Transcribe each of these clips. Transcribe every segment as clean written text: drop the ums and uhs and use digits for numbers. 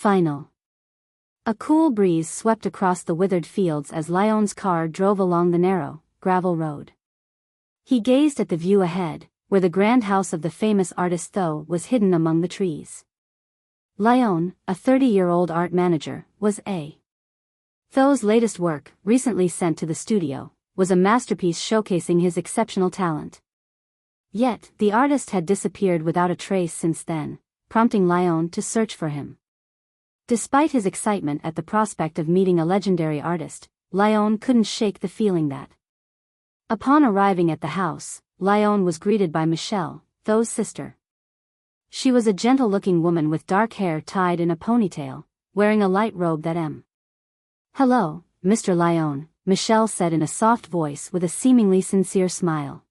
Final. A cool breeze swept across the withered fields as Lyon's car drove along the narrow, gravel road. He gazed at the view ahead, where the grand house of the famous artist Tho was hidden among the trees. Lyon, a 30-year-old art manager, was A. Tho's latest work, recently sent to the studio, was a masterpiece showcasing his exceptional talent. Yet, the artist had disappeared without a trace since then, prompting Lyon to search for him. Despite his excitement at the prospect of meeting a legendary artist, Lyon couldn't shake the feeling that. Upon arriving at the house, Lyon was greeted by Michelle, Tho's sister. She was a gentle-looking woman with dark hair tied in a ponytail, wearing a light robe that "Hello, Mr. Lyon," Michelle said in a soft voice with a seemingly sincere smile.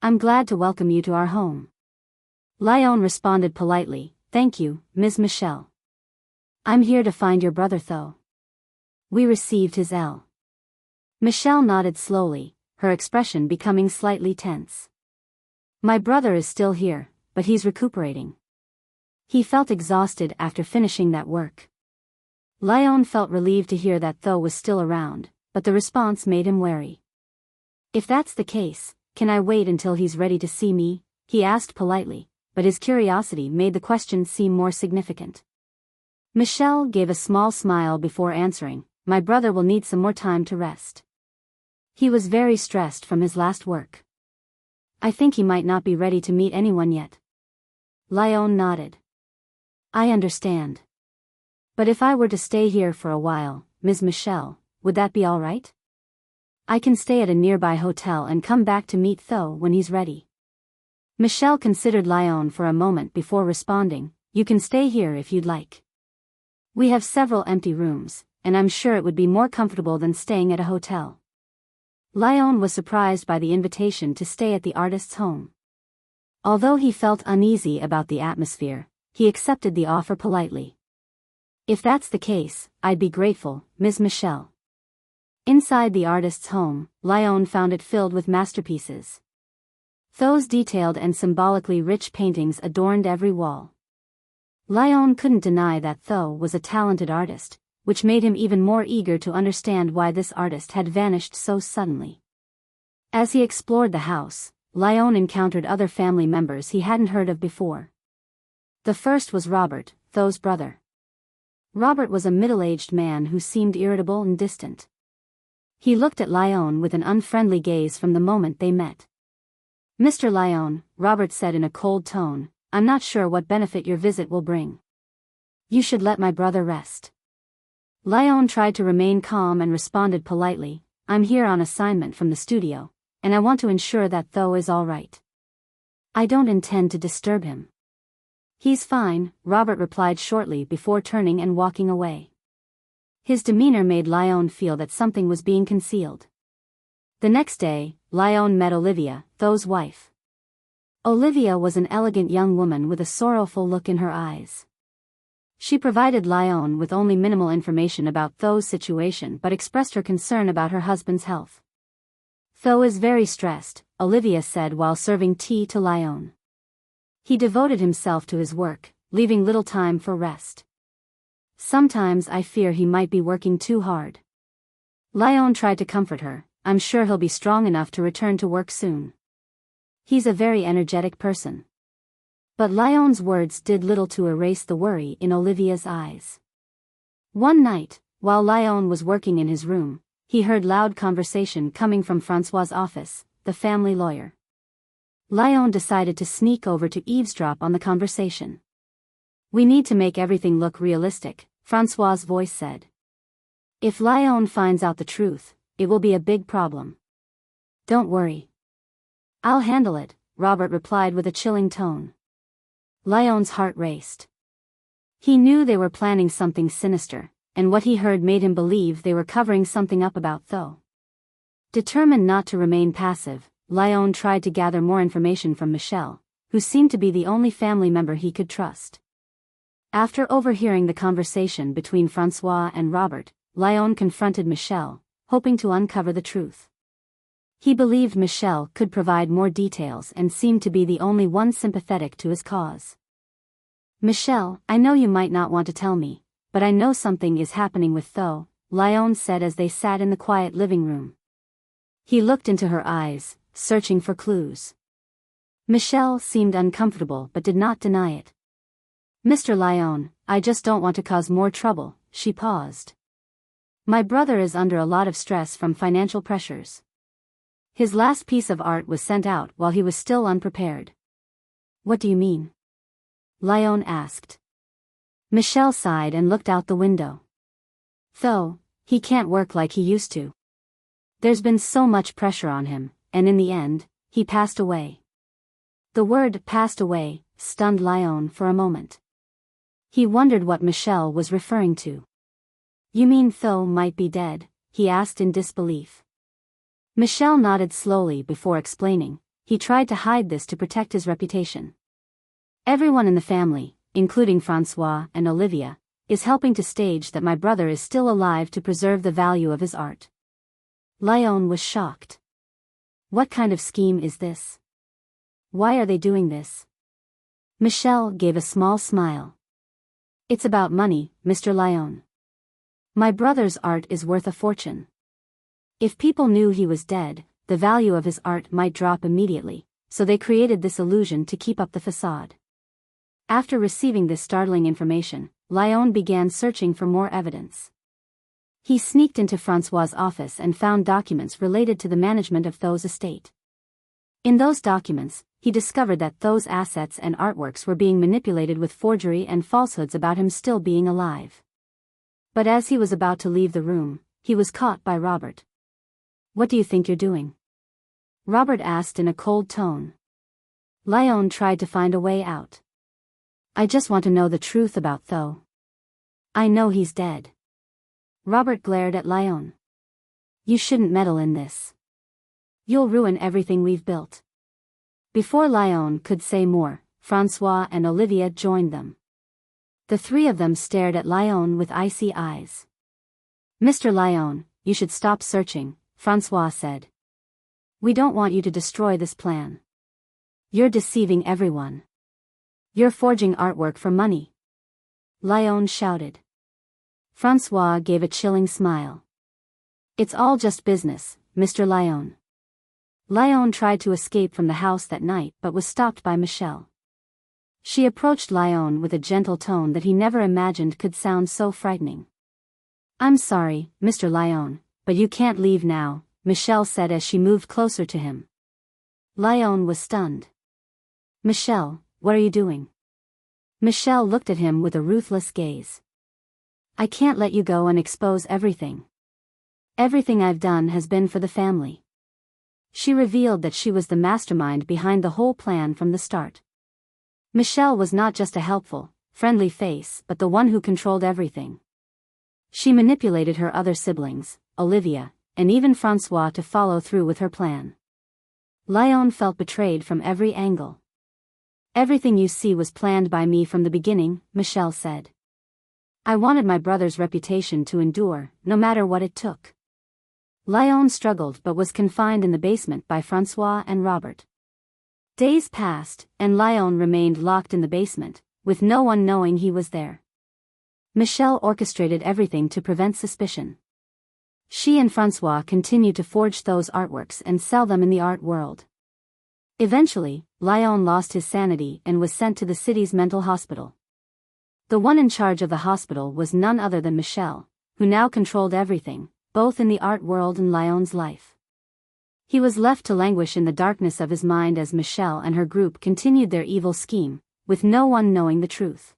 "I'm glad to welcome you to our home." Lyon responded politely, "Thank you, Ms. Michelle. I'm here to find your brother Tho. We received his L." Michelle nodded slowly, her expression becoming slightly tense. "My brother is still here, but he's recuperating. He felt exhausted after finishing that work." Lyon felt relieved to hear that Tho was still around, but the response made him wary. "If that's the case, can I wait until he's ready to see me?" he asked politely, but his curiosity made the question seem more significant. Michelle gave a small smile before answering, "My brother will need some more time to rest. He was very stressed from his last work. I think he might not be ready to meet anyone yet." Lyon nodded. "I understand. But if I were to stay here for a while, Ms. Michelle, would that be all right? I can stay at a nearby hotel and come back to meet Tho when he's ready." Michelle considered Lyon for a moment before responding, "You can stay here if you'd like. We have several empty rooms, and I'm sure it would be more comfortable than staying at a hotel." Lyon was surprised by the invitation to stay at the artist's home. Although he felt uneasy about the atmosphere, he accepted the offer politely. "If that's the case, I'd be grateful, Ms. Michelle." Inside the artist's home, Lyon found it filled with masterpieces. Tho's detailed and symbolically rich paintings adorned every wall. Lyon couldn't deny that Tho was a talented artist, which made him even more eager to understand why this artist had vanished so suddenly. As he explored the house, Lyon encountered other family members he hadn't heard of before. The first was Robert, Tho's brother. Robert was a middle-aged man who seemed irritable and distant. He looked at Lyon with an unfriendly gaze from the moment they met. "Mr. Lyon," Robert said in a cold tone, "I'm not sure what benefit your visit will bring. You should let my brother rest." Lyon tried to remain calm and responded politely, "I'm here on assignment from the studio, and I want to ensure that Tho is all right. I don't intend to disturb him." "He's fine," Robert replied shortly before turning and walking away. His demeanor made Lyon feel that something was being concealed. The next day, Lyon met Olivia, Tho's wife. Olivia was an elegant young woman with a sorrowful look in her eyes. She provided Lyon with only minimal information about Tho's situation but expressed her concern about her husband's health. "Tho is very stressed," Olivia said while serving tea to Lyon. "He devoted himself to his work, leaving little time for rest. Sometimes I fear he might be working too hard." Lyon tried to comfort her, "I'm sure he'll be strong enough to return to work soon. He's a very energetic person." But Lyon's words did little to erase the worry in Olivia's eyes. One night, while Lyon was working in his room, he heard loud conversation coming from Francois's office, the family lawyer. Lyon decided to sneak over to eavesdrop on the conversation. "We need to make everything look realistic," Francois's voice said. "If Lyon finds out the truth, it will be a big problem." "Don't worry. I'll handle it," Robert replied with a chilling tone. Lyon's heart raced. He knew they were planning something sinister, and what he heard made him believe they were covering something up about Tho. Determined not to remain passive, Lyon tried to gather more information from Michelle, who seemed to be the only family member he could trust. After overhearing the conversation between Francois and Robert, Lyon confronted Michelle, hoping to uncover the truth. He believed Michelle could provide more details and seemed to be the only one sympathetic to his cause. Michelle, I know you might not want to tell me, but I know something is happening with Tho, Lyon said as they sat in the quiet living room. He looked into her eyes, searching for clues. Michelle seemed uncomfortable but did not deny it. Mr. Lyon, I just don't want to cause more trouble, she paused. My brother is under a lot of stress from financial pressures. His last piece of art was sent out while he was still unprepared. What do you mean? Lyon asked. Michelle sighed and looked out the window. Though, he can't work like he used to. There's been so much pressure on him, and in the end, he passed away. The word passed away stunned Lyon for a moment. He wondered what Michelle was referring to. You mean Tho might be dead? He asked in disbelief. Michelle nodded slowly before explaining. He tried to hide this to protect his reputation. Everyone in the family, including Francois and Olivia, is helping to stage that my brother is still alive to preserve the value of his art. Lyon was shocked. What kind of scheme is this? Why are they doing this? Michelle gave a small smile. It's about money, Mr. Lyon. My brother's art is worth a fortune. If people knew he was dead, the value of his art might drop immediately, so they created this illusion to keep up the facade. After receiving this startling information, Lyon began searching for more evidence. He sneaked into Francois's office and found documents related to the management of Tho's estate. In those documents, he discovered that Tho's assets and artworks were being manipulated with forgery and falsehoods about him still being alive. But as he was about to leave the room, he was caught by Robert. What do you think you're doing? Robert asked in a cold tone. Lyon tried to find a way out. I just want to know the truth about Tho. I know he's dead. Robert glared at Lyon. You shouldn't meddle in this. You'll ruin everything we've built. Before Lyon could say more, Francois and Olivia joined them. The three of them stared at Lyon with icy eyes. Mr. Lyon, you should stop searching, Francois said. We don't want you to destroy this plan. You're deceiving everyone. You're forging artwork for money. Lyon shouted. Francois gave a chilling smile. It's all just business, Mr. Lyon. Lyon tried to escape from the house that night but was stopped by Michelle. She approached Lyon with a gentle tone that he never imagined could sound so frightening. I'm sorry, Mr. Lyon, but you can't leave now, Michelle said as she moved closer to him. Lyon was stunned. Michelle, what are you doing? Michelle looked at him with a ruthless gaze. I can't let you go and expose everything. Everything I've done has been for the family. She revealed that she was the mastermind behind the whole plan from the start. Michelle was not just a helpful, friendly face but the one who controlled everything. She manipulated her other siblings, Olivia, and even Francois to follow through with her plan. Lyon felt betrayed from every angle. Everything you see was planned by me from the beginning, Michelle said. I wanted my brother's reputation to endure, no matter what it took. Lyon struggled but was confined in the basement by Francois and Robert. Days passed, and Lyon remained locked in the basement, with no one knowing he was there. Michelle orchestrated everything to prevent suspicion. She and Francois continued to forge those artworks and sell them in the art world. Eventually, Lyon lost his sanity and was sent to the city's mental hospital. The one in charge of the hospital was none other than Michelle, who now controlled everything, both in the art world and Lyon's life. He was left to languish in the darkness of his mind as Michelle and her group continued their evil scheme, with no one knowing the truth.